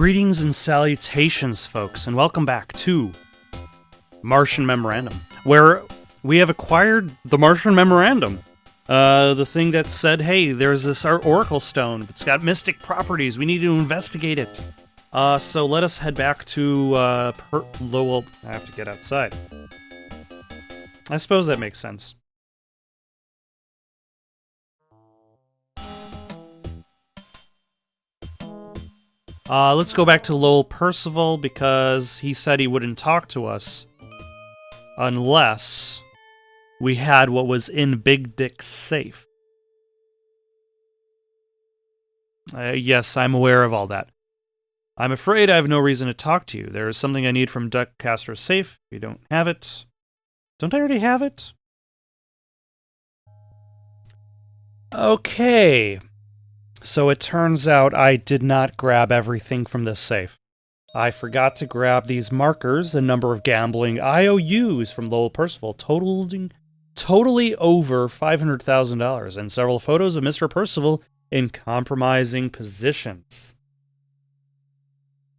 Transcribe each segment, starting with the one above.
Greetings and salutations, folks, and welcome back to Martian Memorandum, where we have acquired the Martian Memorandum. The thing that said, hey, there's this Oracle Stone. It's got mystic properties. We need to investigate it. So let us head back to Lowell. I have to get outside. I suppose that makes sense. Let's go back to Lowell Percival, because he said he wouldn't talk to us unless we had what was in Big Dick's safe. Yes, I'm aware of all that. I'm afraid I have no reason to talk to you. There is something I need from Duck Castor's safe. If you don't have it... Don't I already have it? Okay. So it turns out I did not grab everything from this safe. I forgot to grab these markers, a number of gambling IOUs from Lowell Percival, totally over $500,000, and several photos of Mr. Percival in compromising positions.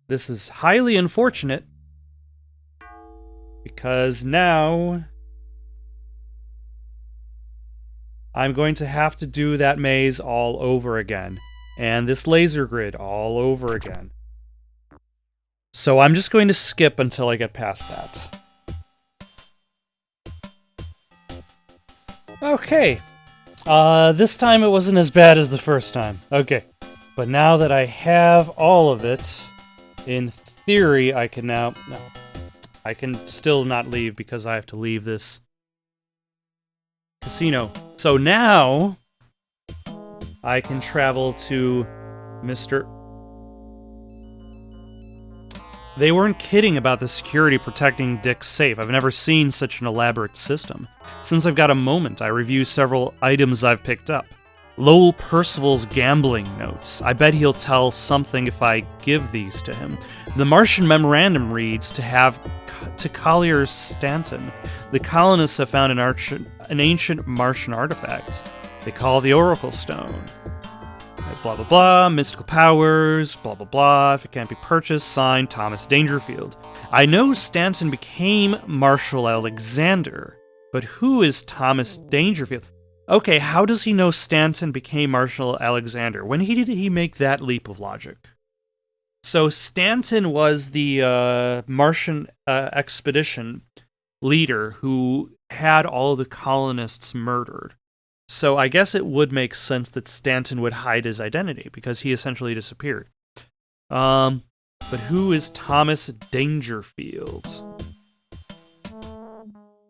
This is highly unfortunate, because now I'm going to have to do that maze all over again, and this laser grid all over again. So I'm just going to skip until I get past that. Okay. This time it wasn't as bad as the first time. Okay. But now that I have all of it, in theory I can now... No. I can still not leave because I have to leave this casino. So now I can travel to Mr. They weren't kidding about the security protecting Dick's safe. I've never seen such an elaborate system. Since I've got a moment, I review several items I've picked up. Lowell Percival's gambling notes. I bet he'll tell something if I give these to him. The Martian Memorandum reads to Collier Stanton. The colonists have found an ancient Martian artifact. They call it the Oracle Stone. Blah, blah, blah, mystical powers, blah, blah, blah. If it can't be purchased, signed Thomas Dangerfield. I know Stanton became Marshal Alexander, but who is Thomas Dangerfield? Okay, how does he know Stanton became Marshal Alexander? When did he make that leap of logic? So Stanton was the Martian expedition leader who had all the colonists murdered. So I guess it would make sense that Stanton would hide his identity, because he essentially disappeared. But who is Thomas Dangerfield?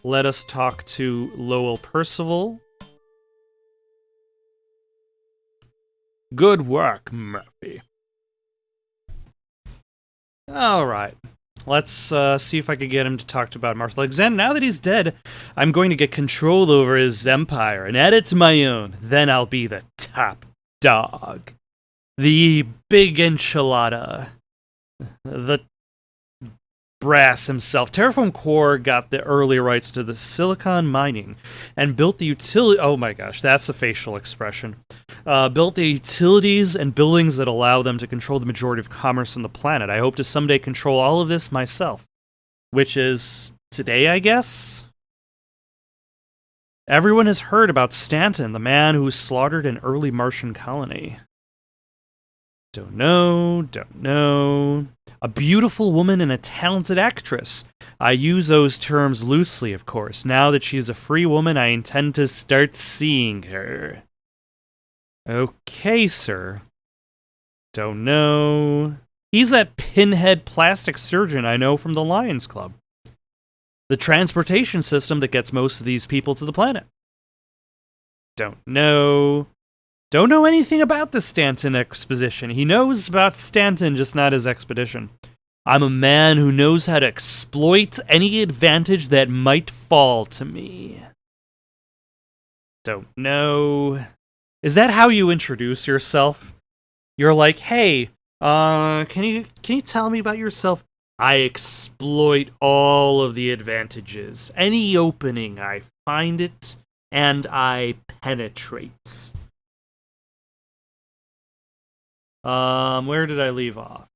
Let us talk to Lowell Percival. Good work, Murphy. Alright. Let's see if I can get him to talk about Marshal Alexander. Now that he's dead, I'm going to get control over his empire and add it to my own. Then I'll be the top dog. The big enchilada. The Brass himself. Terraform Core got the early rights to the silicon mining and built the utility... Oh my gosh, that's a facial expression. Built the utilities and buildings that allow them to control the majority of commerce on the planet. I hope to someday control all of this myself. Which is today, I guess? Everyone has heard about Stanton, the man who slaughtered an early Martian colony. Don't know. A beautiful woman and a talented actress. I use those terms loosely, of course. Now that she is a free woman, I intend to start seeing her. Okay, sir. Don't know. He's that pinhead plastic surgeon I know from the Lions Club. The transportation system that gets most of these people to the planet. Don't know. Don't know anything about the Stanton exposition. He knows about Stanton, just not his expedition. I'm a man who knows how to exploit any advantage that might fall to me. Don't know. Is that how you introduce yourself? You're like, hey, can you tell me about yourself? I exploit all of the advantages. Any opening, I find it, and I penetrate. Where did I leave off?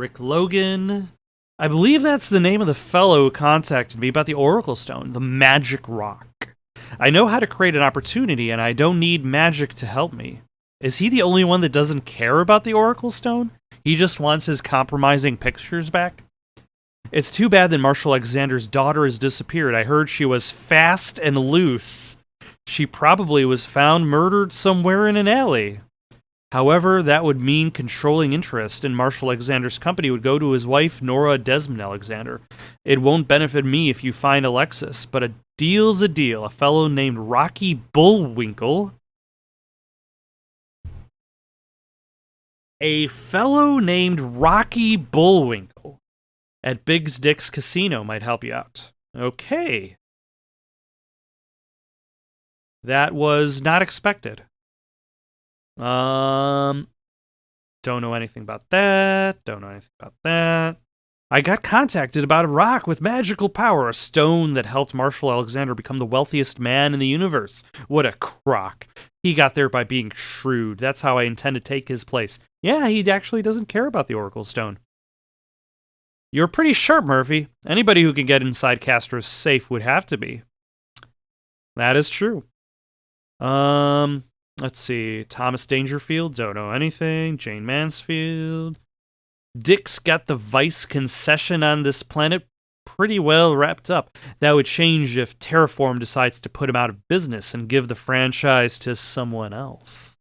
Rick Logan. I believe that's the name of the fellow who contacted me about the Oracle Stone, the magic rock. I know how to create an opportunity, and I don't need magic to help me. Is he the only one that doesn't care about the Oracle Stone? He just wants his compromising pictures back? It's too bad that Marshal Alexander's daughter has disappeared. I heard she was fast and loose. She probably was found murdered somewhere in an alley. However, that would mean controlling interest in Marshal Alexander's company would go to his wife, Nora Desmond Alexander. It won't benefit me if you find Alexis, but a deal's a deal. A fellow named Rocky Bullwinkle. A fellow named Rocky Bullwinkle at Big's Dick's Casino might help you out. Okay. That was not expected. Don't know anything about that. Don't know anything about that. I got contacted about a rock with magical power, a stone that helped Marshal Alexander become the wealthiest man in the universe. What a crock. He got there by being shrewd. That's how I intend to take his place. Yeah, he actually doesn't care about the Oracle Stone. You're pretty sharp, Murphy. Anybody who can get inside Castro's safe would have to be. That is true. Let's see. Thomas Dangerfield, don't know anything. Jane Mansfield. Dick's got the vice concession on this planet pretty well wrapped up. That would change if Terraform decides to put him out of business and give the franchise to someone else.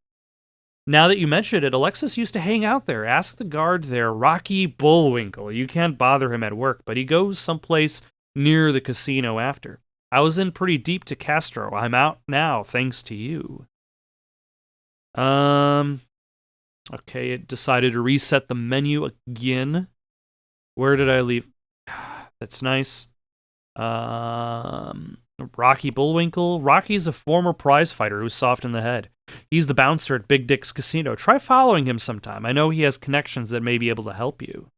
Now that you mention it, Alexis used to hang out there. Ask the guard there, Rocky Bullwinkle. You can't bother him at work, but he goes someplace near the casino after. I was in pretty deep to Castro. I'm out now, thanks to you. Okay, it decided to reset the menu again. Where did I leave? That's nice. Rocky Bullwinkle. Rocky's a former prize fighter who's soft in the head. He's the bouncer at Big Dick's Casino. Try following him sometime. I know he has connections that may be able to help you.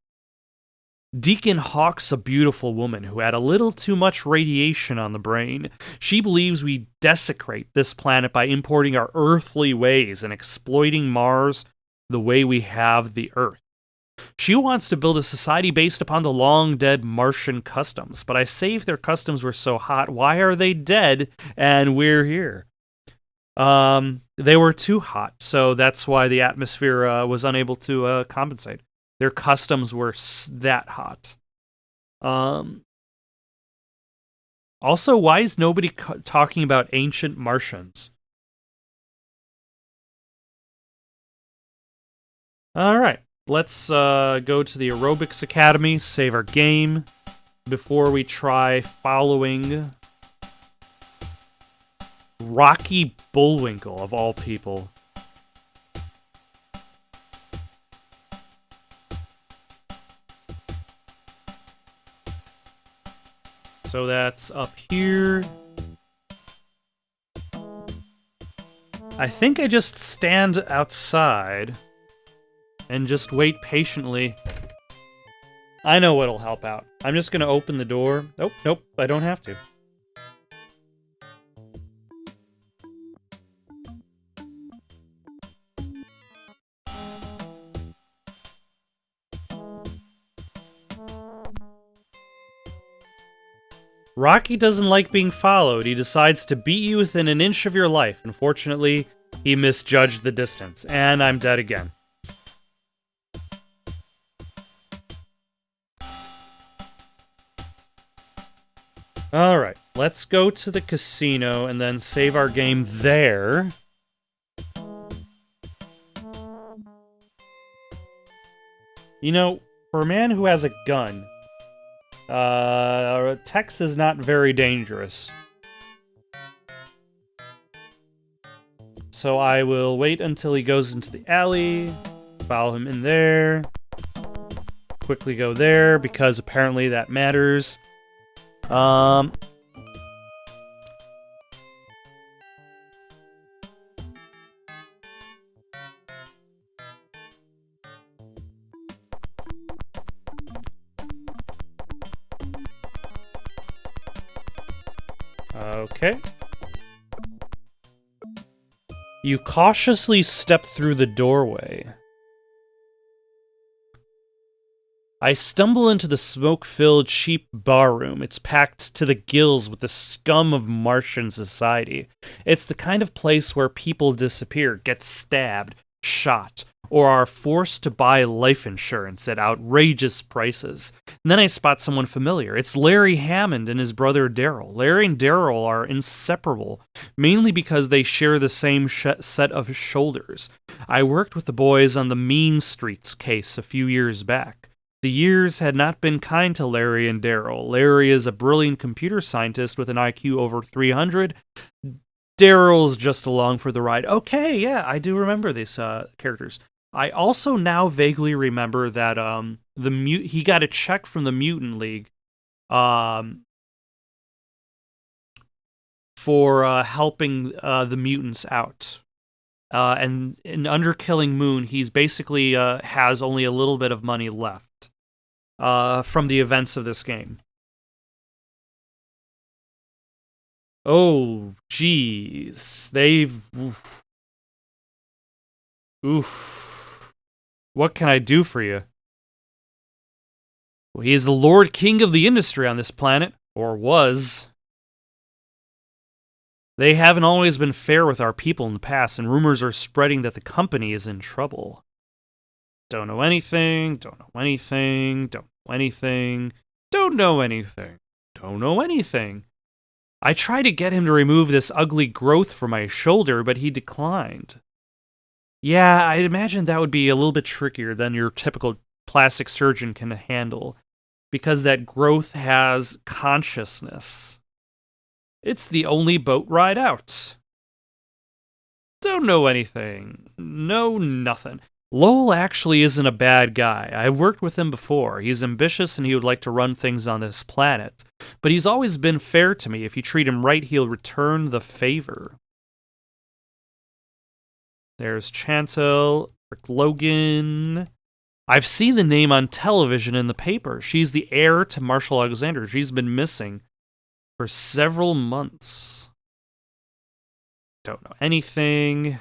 Deacon Hawk's a beautiful woman who had a little too much radiation on the brain. She believes we desecrate this planet by importing our earthly ways and exploiting Mars the way we have the Earth. She wants to build a society based upon the long-dead Martian customs, but I say if their customs were so hot, why are they dead and we're here? They were too hot, so that's why the atmosphere was unable to compensate. Their customs were that hot. Also, why is nobody talking about ancient Martians? All right, let's go to the Aerobics Academy, save our game, before we try following Rocky Bullwinkle, of all people. So that's up here. I think I just stand outside and just wait patiently. I know what'll help out. I'm just gonna open the door. Oh, nope, I don't have to. Rocky doesn't like being followed. He decides to beat you within an inch of your life. Unfortunately, he misjudged the distance, and I'm dead again. Alright, let's go to the casino and then save our game there. You know, for a man who has a gun, Tex is not very dangerous. So I will wait until he goes into the alley, follow him in there, quickly go there, because apparently that matters. Okay. You cautiously step through the doorway. I stumble into the smoke-filled, cheap barroom. It's packed to the gills with the scum of Martian society. It's the kind of place where people disappear, get stabbed, shot, or are forced to buy life insurance at outrageous prices. And then I spot someone familiar. It's Larry Hammond and his brother Daryl. Larry and Daryl are inseparable, mainly because they share the same set of shoulders. I worked with the boys on the Mean Streets case a few years back. The years had not been kind to Larry and Daryl. Larry is a brilliant computer scientist with an IQ over 300. Daryl's just along for the ride. Okay, yeah, I do remember these characters. I also now vaguely remember that he got a check from the Mutant League for helping the mutants out. And under Killing Moon, he's basically has only a little bit of money left from the events of this game. Oh, jeez. Oof. What can I do for you? Well, he is the Lord King of the industry on this planet, or was. They haven't always been fair with our people in the past, and rumors are spreading that the company is in trouble. Don't know anything, don't know anything, don't know anything, don't know anything, don't know anything. I tried to get him to remove this ugly growth from my shoulder, but he declined. Yeah, I'd imagine that would be a little bit trickier than your typical plastic surgeon can handle, because that growth has consciousness. It's the only boat ride out. Don't know anything. No, nothing. Lowell actually isn't a bad guy. I've worked with him before. He's ambitious and he would like to run things on this planet. But he's always been fair to me. If you treat him right, he'll return the favor. There's Chantel, Rick Logan. I've seen the name on television in the paper. She's the heir to Marshall Alexander. She's been missing for several months. Don't know anything.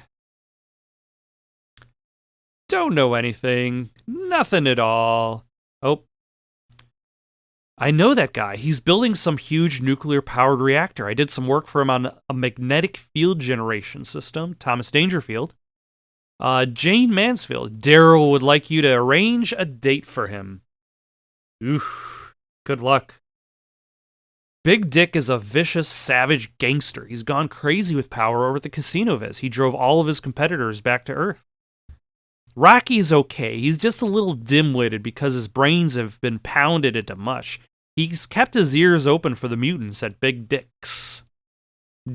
Don't know anything. Nothing at all. Oh. I know that guy. He's building some huge nuclear-powered reactor. I did some work for him on a magnetic field generation system. Thomas Dangerfield. Jane Mansfield. Daryl would like you to arrange a date for him. Oof. Good luck. Big Dick is a vicious, savage gangster. He's gone crazy with power over at the Casino Viz. He drove all of his competitors back to Earth. Rocky's okay. He's just a little dim-witted because his brains have been pounded into mush. He's kept his ears open for the mutants at Big Dick's.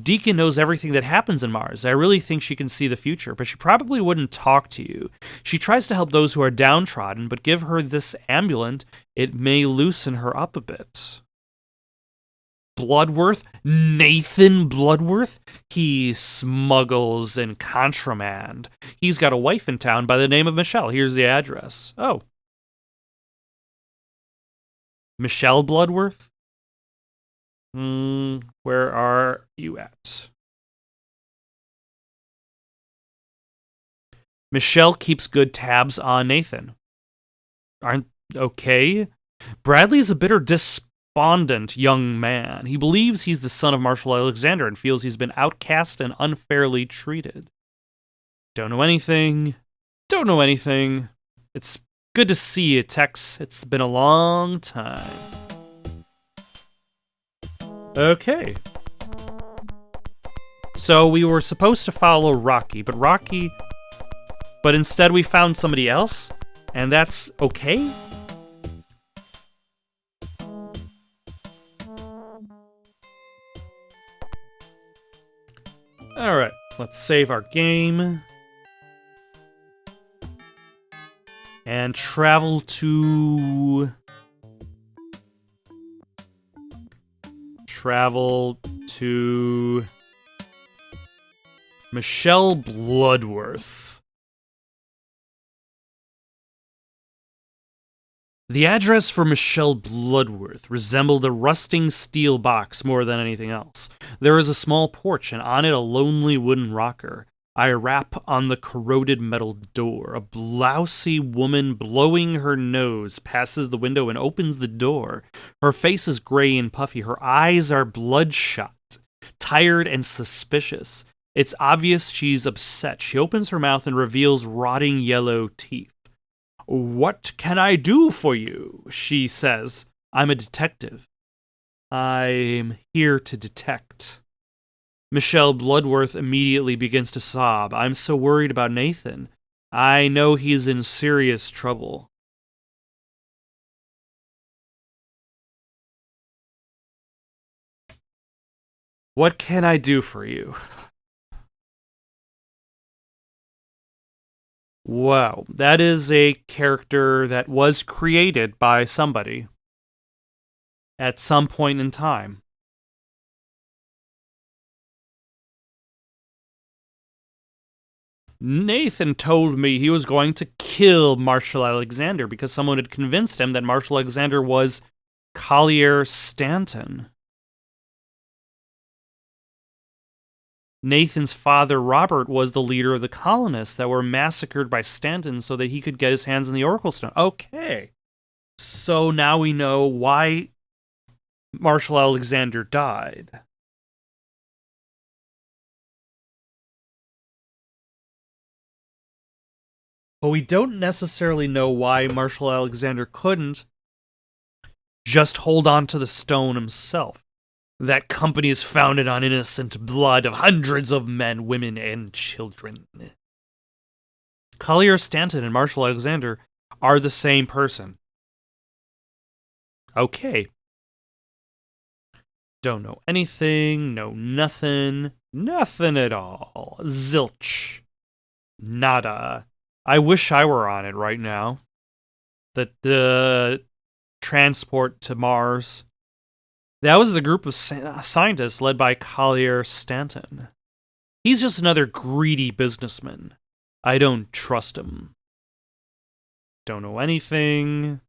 Deacon knows everything that happens in Mars. I really think she can see the future, but she probably wouldn't talk to you. She tries to help those who are downtrodden, but give her this amulet, it may loosen her up a bit. Bloodworth? Nathan Bloodworth? He smuggles in contraband. He's got a wife in town by the name of Michelle. Here's the address. Oh. Michelle Bloodworth? Where are you at? Michelle keeps good tabs on Nathan. Aren't okay? Bradley's a bitter despondent young man. He believes he's the son of Marshall Alexander and feels he's been outcast and unfairly treated. Don't know anything. Don't know anything. It's good to see you, Tex. It's been a long time. Okay. So we were supposed to follow Rocky, but instead we found somebody else, and that's okay? Alright, let's save our game. And travel to Michelle Bloodworth. The address for Michelle Bloodworth resembled a rusting steel box more than anything else. There was a small porch, and on it a lonely wooden rocker. I rap on the corroded metal door. A blousy woman blowing her nose passes the window and opens the door. Her face is gray and puffy. Her eyes are bloodshot, tired and suspicious. It's obvious she's upset. She opens her mouth and reveals rotting yellow teeth. "What can I do for you?" she says. "I'm a detective." "I'm here to detect." Michelle Bloodworth immediately begins to sob. "I'm so worried about Nathan. I know he's in serious trouble." "What can I do for you?" Wow, that is a character that was created by somebody at some point in time. Nathan told me he was going to kill Marshall Alexander because someone had convinced him that Marshall Alexander was Collier Stanton. Nathan's father, Robert, was the leader of the colonists that were massacred by Stanton so that he could get his hands on the Oracle Stone. Okay. So now we know why Marshall Alexander died. But we don't necessarily know why Marshall Alexander couldn't just hold on to the stone himself. That company is founded on innocent blood of hundreds of men, women, and children. Collier Stanton and Marshall Alexander are the same person. Okay. Don't know anything, know nothing, nothing at all. Zilch. Nada. I wish I were on it right now. The transport to Mars. That was a group of scientists led by Collier Stanton. He's just another greedy businessman. I don't trust him. Don't know anything.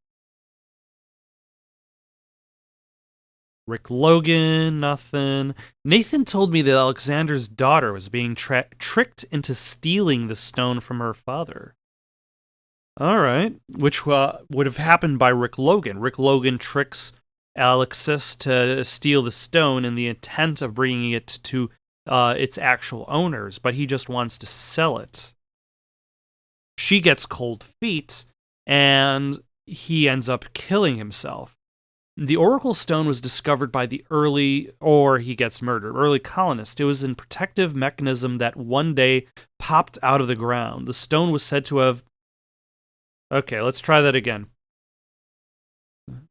Rick Logan, nothing. Nathan told me that Alexander's daughter was being tricked into stealing the stone from her father. All right, which would have happened by Rick Logan. Rick Logan tricks Alexis to steal the stone in the intent of bringing it to its actual owners, but he just wants to sell it. She gets cold feet, and he ends up killing himself. The Oracle Stone was discovered by the early colonists. It was a protective mechanism that one day popped out of the ground. The stone was said to have... Okay, let's try that again.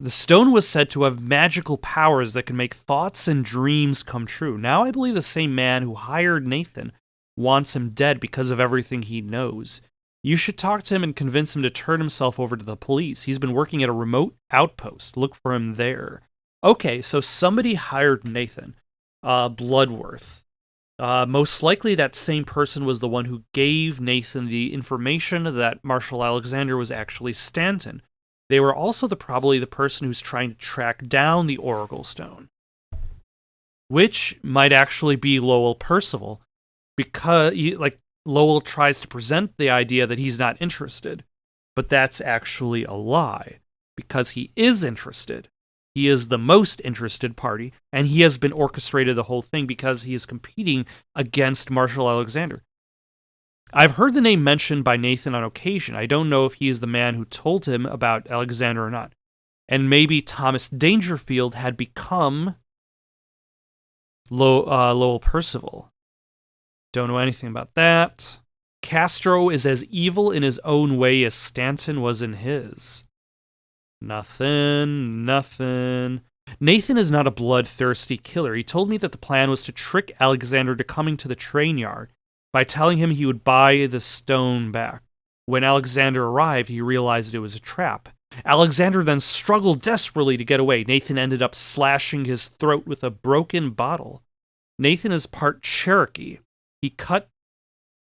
The stone was said to have magical powers that can make thoughts and dreams come true. Now I believe the same man who hired Nathan wants him dead because of everything he knows. You should talk to him and convince him to turn himself over to the police. He's been working at a remote outpost. Look for him there. Okay, so somebody hired Nathan. Bloodworth. Most likely that same person was the one who gave Nathan the information that Marshall Alexander was actually Stanton. They were also probably the person who's trying to track down the Oracle Stone, which might actually be Lowell Percival, because Lowell tries to present the idea that he's not interested, but that's actually a lie, because he is interested. He is the most interested party, and he has been orchestrated the whole thing because he is competing against Marshall Alexander. I've heard the name mentioned by Nathan on occasion. I don't know if he is the man who told him about Alexander or not. And maybe Thomas Dangerfield had become Lowell Percival. Don't know anything about that. Castro is as evil in his own way as Stanton was in his. Nothing. Nathan is not a bloodthirsty killer. He told me that the plan was to trick Alexander to coming to the train yard by telling him he would buy the stone back. When Alexander arrived, he realized it was a trap. Alexander then struggled desperately to get away. Nathan ended up slashing his throat with a broken bottle. Nathan is part Cherokee. He cut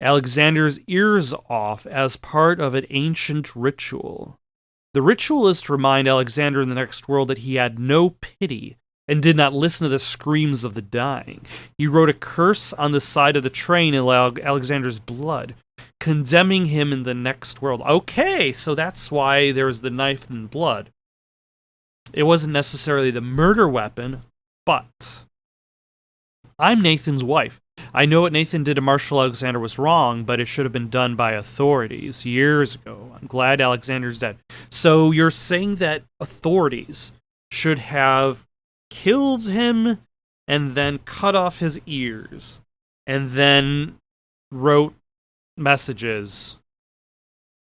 Alexander's ears off as part of an ancient ritual. The ritual is to remind Alexander in the next world that he had no pity and did not listen to the screams of the dying. He wrote a curse on the side of the train in Alexander's blood, condemning him in the next world. Okay, so that's why there was the knife and blood. It wasn't necessarily the murder weapon, but I'm Nathan's wife. I know what Nathan did to Marshal Alexander was wrong, but it should have been done by authorities years ago. I'm glad Alexander's dead. So you're saying that authorities should have killed him and then cut off his ears and then wrote messages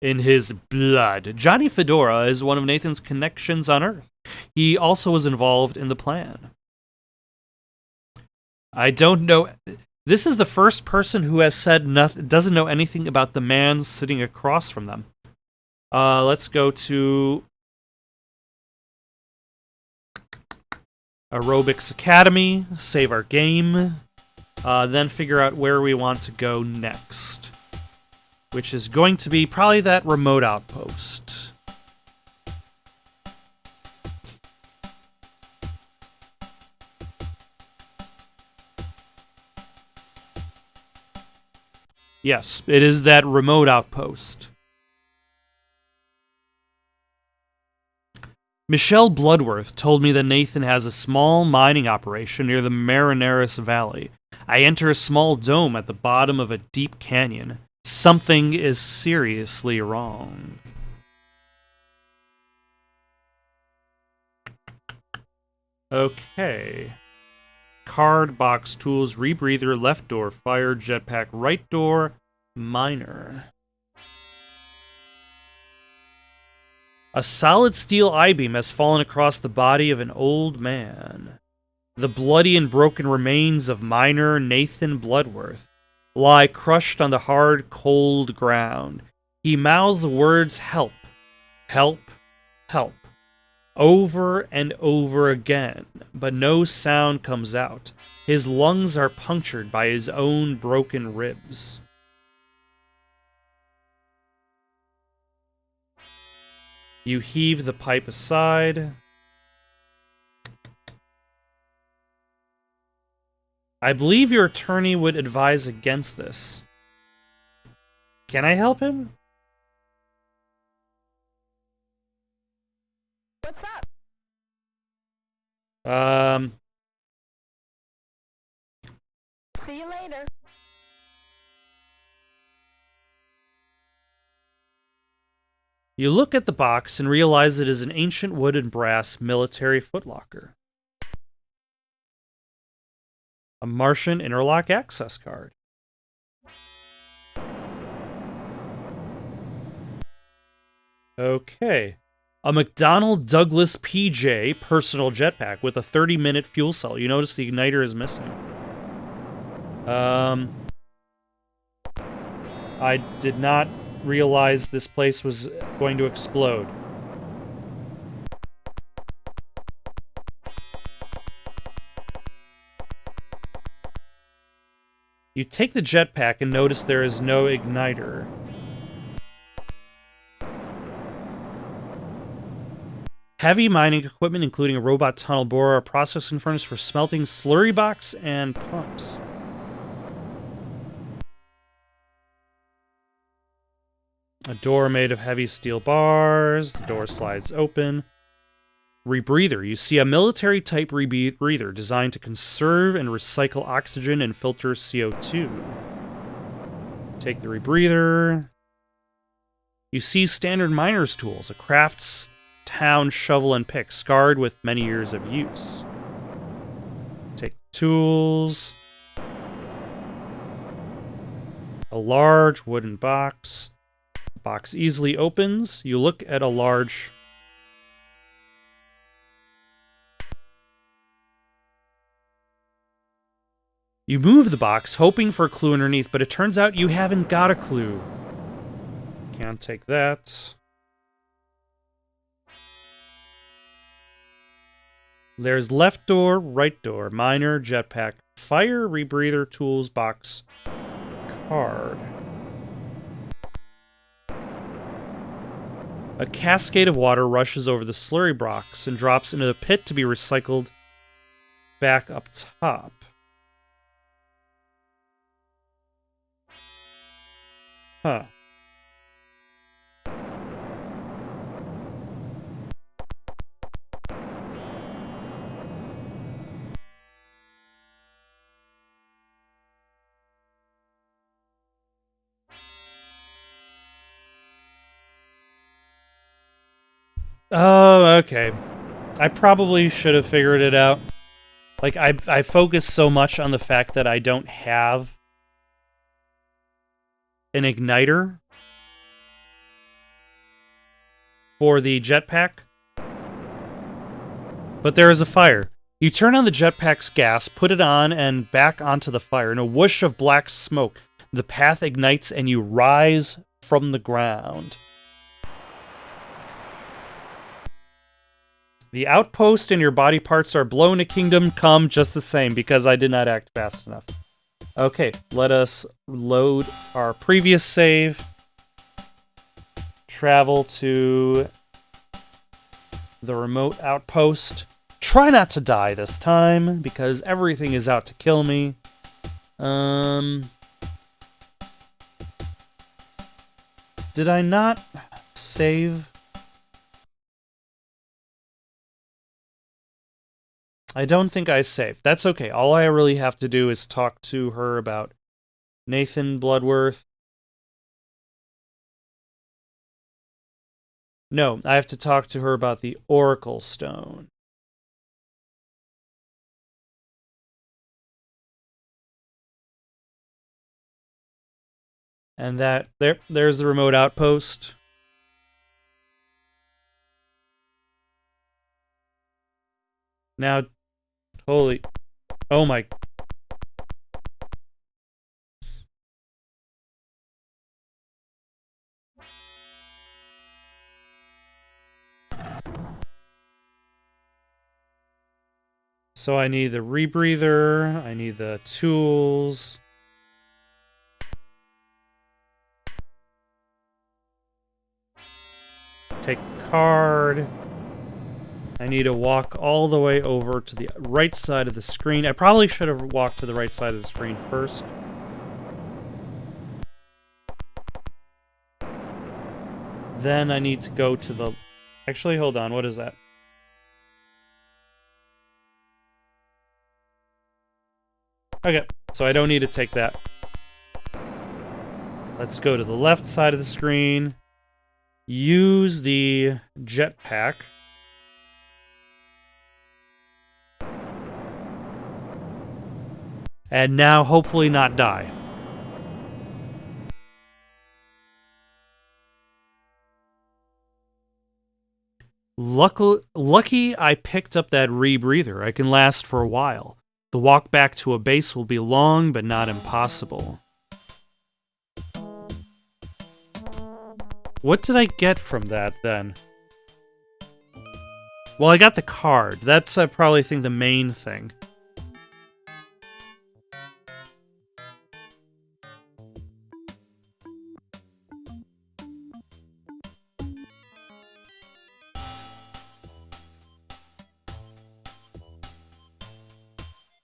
in his blood. Johnny Fedora is one of Nathan's connections on Earth. He also was involved in the plan. I don't know. This is the first person who has said nothing, doesn't know anything about the man sitting across from them. Let's go to Aerobics Academy, save our game, then figure out where we want to go next, which is going to be probably that remote outpost. Yes, it is that remote outpost. Michelle Bloodworth told me that Nathan has a small mining operation near the Marineris Valley. I enter a small dome at the bottom of a deep canyon. Something is seriously wrong. Okay. Card, box, tools, rebreather, left door, fire, jetpack, right door, miner. A solid steel I-beam has fallen across the body of an old man. The bloody and broken remains of miner Nathan Bloodworth lie crushed on the hard, cold ground. He mouths the words, "Help, help, help," over and over again, but no sound comes out. His lungs are punctured by his own broken ribs. You heave the pipe aside. I believe your attorney would advise against this. Can I help him? What's up? See you later. You look at the box and realize it is an ancient wood and brass military footlocker. A Martian interlock access card. Okay. A McDonnell Douglas PJ personal jetpack with a 30-minute fuel cell. You notice the igniter is missing. I did not realize this place was going to explode. You take the jetpack and notice there is no igniter. Heavy mining equipment, including a robot tunnel borer, a processing furnace for smelting, slurry box, and pumps. A door made of heavy steel bars. The door slides open. Rebreather. You see a military-type rebreather designed to conserve and recycle oxygen and filter CO2. Take the rebreather. You see standard miner's tools, a crafts town shovel and pick, scarred with many years of use. Take the tools. A large wooden box. The box easily opens. You look at a large... You move the box, hoping for a clue underneath, but it turns out you haven't got a clue. Can't take that. There's left door, right door, miner, jetpack, fire, rebreather, tools, box, card. A cascade of water rushes over the slurry box and drops into the pit to be recycled back up top. Huh. Oh, okay. I probably should have figured it out. Like, I focus so much on the fact that I don't have an igniter for the jetpack. But there is a fire. You turn on the jetpack's gas, put it on, and back onto the fire. In a whoosh of black smoke, the path ignites and you rise from the ground. The outpost and your body parts are blown to kingdom come just the same because I did not act fast enough. Okay, let us load our previous save. Travel to the remote outpost. Try not to die this time because everything is out to kill me. Did I not save? I don't think I saved. That's okay. All I really have to do is talk to her about Nathan Bloodworth. No, I have to talk to her about the Oracle Stone. And there's the remote outpost. Now, holy, oh my. So I need the rebreather, I need the tools. Take card. I need to walk all the way over to the right side of the screen. I probably should have walked to the right side of the screen first. Then I need to go to the... Actually, hold on. What is that? Okay, so I don't need to take that. Let's go to the left side of the screen. Use the jetpack. And now, hopefully not die. Lucky I picked up that rebreather. I can last for a while. The walk back to a base will be long, but not impossible. What did I get from that, then? Well, I got the card. That's, I probably think, the main thing.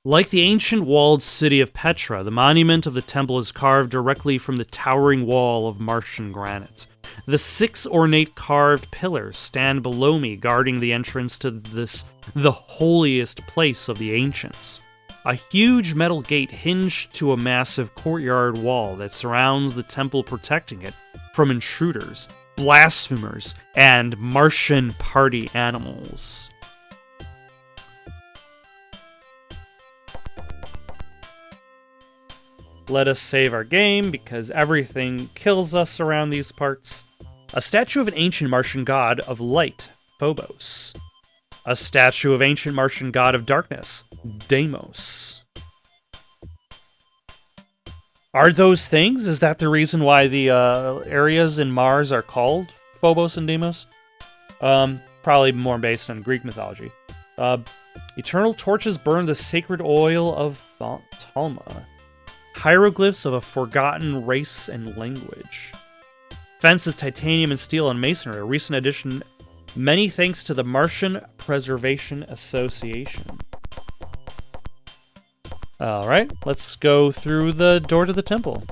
Like the ancient walled city of Petra, the monument of the temple is carved directly from the towering wall of Martian granite. The 6 ornate carved pillars stand below me, guarding the entrance to the holiest place of the ancients. A huge metal gate hinged to a massive courtyard wall that surrounds the temple, protecting it from intruders, blasphemers, and Martian party animals. Let us save our game, because everything kills us around these parts. A statue of an ancient Martian god of light, Phobos. A statue of ancient Martian god of darkness, Deimos. Are those things? Is that the reason why the areas in Mars are called Phobos and Deimos? Probably more based on Greek mythology. Eternal torches burn the sacred oil of Talma. Hieroglyphs of a forgotten race and language. Fence is titanium and steel and masonry, a recent addition, many thanks to the Martian Preservation Association. Alright, let's go through the door to the temple.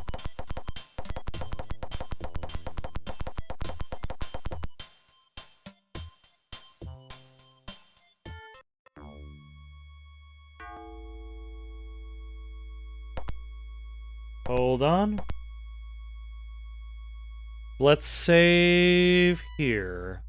Hold on. Let's save here.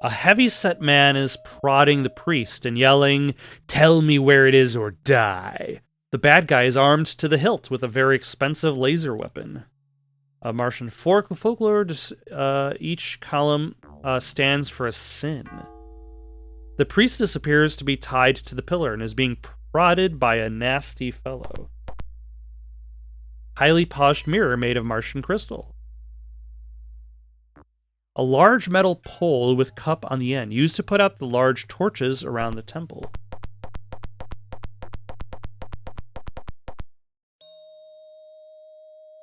A heavy-set man is prodding the priest and yelling, "Tell me where it is or die." The bad guy is armed to the hilt with a very expensive laser weapon. A Martian folklore, each column stands for a sin. The priestess appears to be tied to the pillar and is being prodded by a nasty fellow. Highly polished mirror made of Martian crystal. A large metal pole with cup on the end, used to put out the large torches around the temple.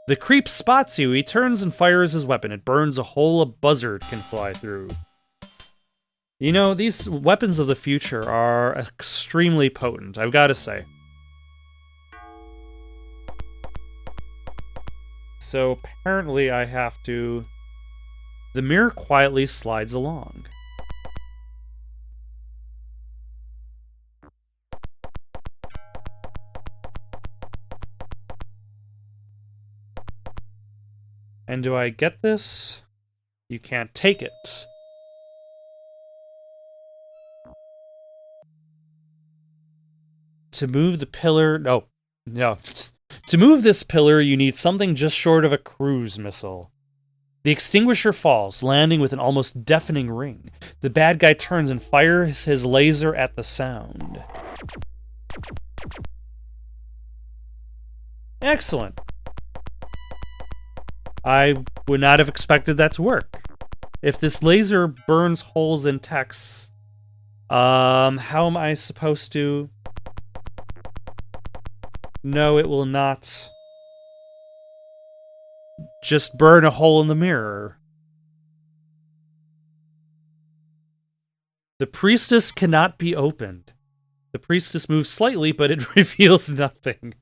The creep spots you. He turns and fires his weapon. It burns a hole a buzzard can fly through. You know, these weapons of the future are extremely potent, I've got to say. So apparently I have to... The mirror quietly slides along. And do I get this? You can't take it. To move the pillar... No. To move this pillar, you need something just short of a cruise missile. The extinguisher falls, landing with an almost deafening ring. The bad guy turns and fires his laser at the sound. Excellent. I would not have expected that to work. If this laser burns holes in texts, how am I supposed to... No, it will not... just burn a hole in the mirror. The priestess cannot be opened. The priestess moves slightly, but it reveals nothing.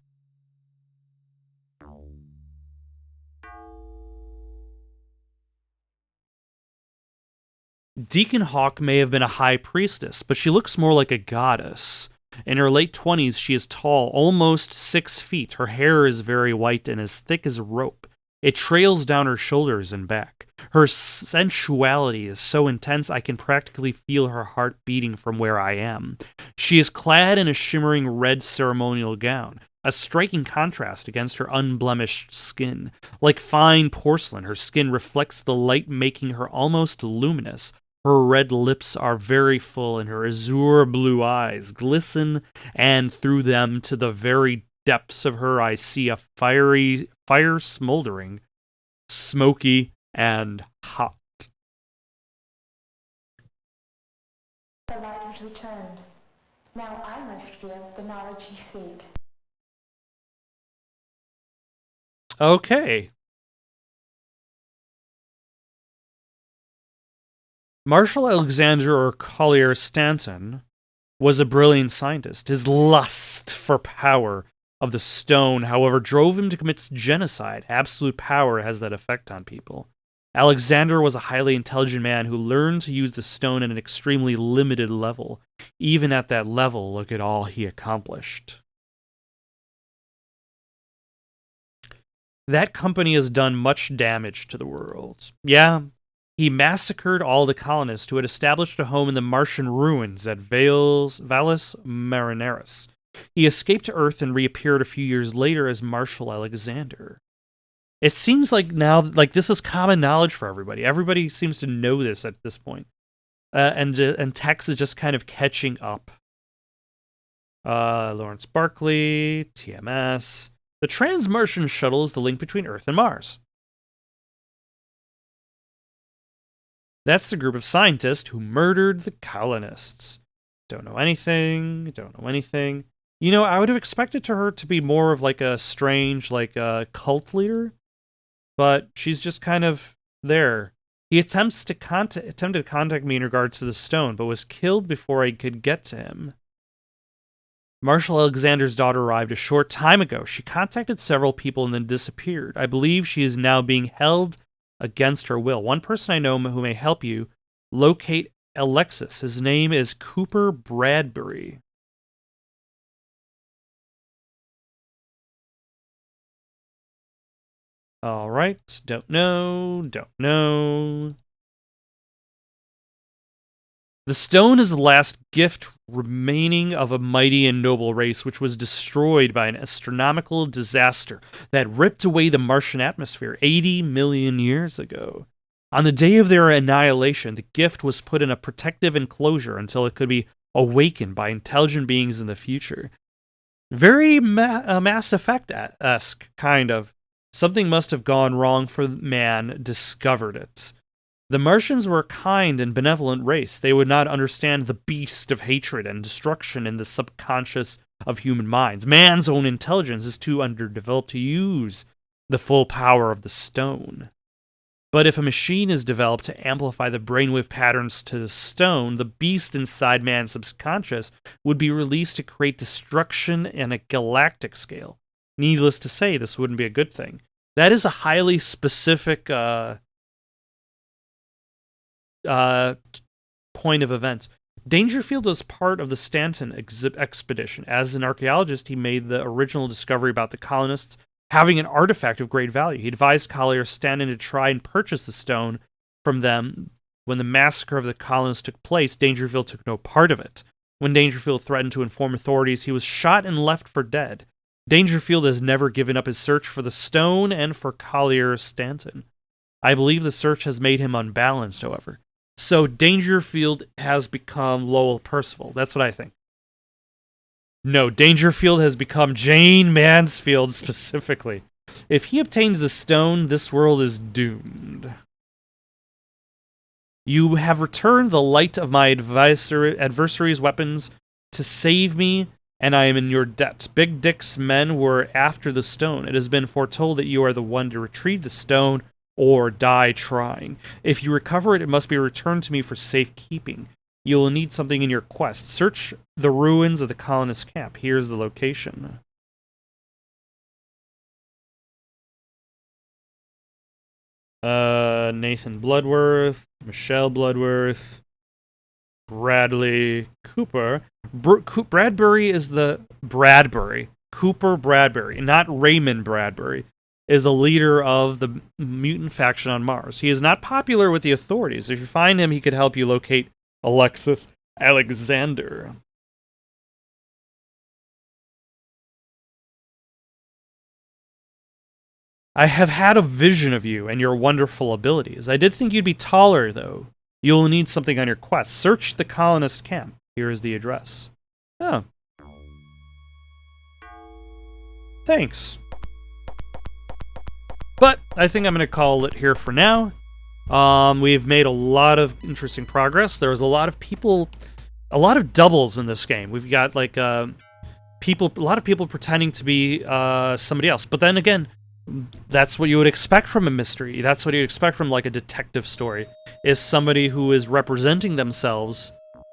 Deacon Hawk may have been a high priestess, but she looks more like a goddess. In her late 20s, she is tall, almost 6 feet. Her hair is very white and as thick as rope. It trails down her shoulders and back. Her sensuality is so intense I can practically feel her heart beating from where I am. She is clad in a shimmering red ceremonial gown, a striking contrast against her unblemished skin. Like fine porcelain, her skin reflects the light, making her almost luminous. Her red lips are very full, and her azure blue eyes glisten, and through them, to the very depths of her, I see a fire smoldering, smoky, and hot. The light has returned. Now I must give the knowledge you seek. Okay. Marshall Alexander, or Collier Stanton, was a brilliant scientist. His lust for power of the stone, however, drove him to commit genocide. Absolute power has that effect on people. Alexander was a highly intelligent man who learned to use the stone at an extremely limited level. Even at that level, look at all he accomplished. That company has done much damage to the world. Yeah, he massacred all the colonists who had established a home in the Martian ruins at Valles Marineris. He escaped to Earth and reappeared a few years later as Marshall Alexander. It seems like now, like this is common knowledge for everybody. Everybody seems to know this at this point. And Tex is just kind of catching up. Lawrence Barkley, TMS. The Trans-Martian shuttle is the link between Earth and Mars. That's the group of scientists who murdered the colonists. Don't know anything. You know, I would have expected her to be more of like a strange, like a cult leader, but she's just kind of there. He attempted to contact me in regards to the stone, but was killed before I could get to him. Marshal Alexander's daughter arrived a short time ago. She contacted several people and then disappeared. I believe she is now being held against her will. One person I know who may help you locate Alexis. His name is Cooper Bradbury. All right, don't know. The stone is the last gift remaining of a mighty and noble race which was destroyed by an astronomical disaster that ripped away the Martian atmosphere 80 million years ago. On the day of their annihilation, the gift was put in a protective enclosure until it could be awakened by intelligent beings in the future. Very Mass Effect-esque, kind of. Something must have gone wrong for man discovered it. The Martians were a kind and benevolent race. They would not understand the beast of hatred and destruction in the subconscious of human minds. Man's own intelligence is too underdeveloped to use the full power of the stone. But if a machine is developed to amplify the brainwave patterns to the stone, the beast inside man's subconscious would be released to create destruction in a galactic scale. Needless to say, this wouldn't be a good thing. That is a highly specific point of events. Dangerfield was part of the Stanton expedition. As an archaeologist, he made the original discovery about the colonists having an artifact of great value. He advised Collier Stanton to try and purchase the stone from them. When the massacre of the colonists took place, Dangerfield took no part of it. When Dangerfield threatened to inform authorities, he was shot and left for dead. Dangerfield has never given up his search for the stone and for Collier Stanton. I believe the search has made him unbalanced, however. So Dangerfield has become Lowell Percival. That's what I think. No, Dangerfield has become Jane Mansfield specifically. If he obtains the stone, this world is doomed. You have returned the light of my adversary's weapons to save me, and I am in your debt. Big Dick's men were after the stone. It has been foretold that you are the one to retrieve the stone or die trying. If you recover it, it must be returned to me for safekeeping. You will need something in your quest. Search the ruins of the colonist camp. Here's the location. Nathan Bloodworth, Michelle Bloodworth, Bradley Cooper. Bradbury is the Bradbury. Cooper Bradbury, not Raymond Bradbury, is a leader of the mutant faction on Mars. He is not popular with the authorities. If you find him, he could help you locate Alexis Alexander. I have had a vision of you and your wonderful abilities. I did think you'd be taller, though. You'll need something on your quest. Search the colonist camp. Here is the address. Oh. Thanks. But I think I'm going to call it here for now. We've made a lot of interesting progress. There was a lot of people, a lot of doubles in this game. We've got like a lot of people pretending to be somebody else. But then again, that's what you would expect from a mystery. That's what you expect from like a detective story, is somebody who is representing themselves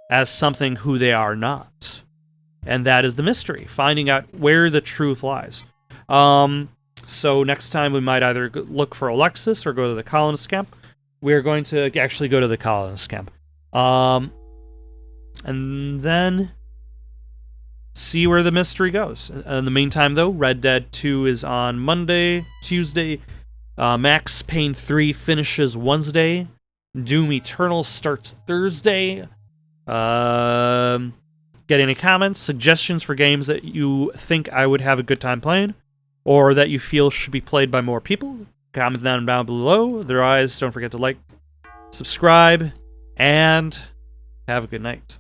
as something who they are not. And that is the mystery, finding out where the truth lies. So next time we might either look for Alexis or go to the colonist camp. We're going to actually go to the colonist camp. And then see where the mystery goes. In the meantime, though, Red Dead 2 is on Tuesday. Max Payne 3 finishes Wednesday. Doom Eternal starts Thursday. Get any comments, suggestions for games that you think I would have a good time playing, or that you feel should be played by more people? Comment them down below. Otherwise, don't forget to like, subscribe, and have a good night.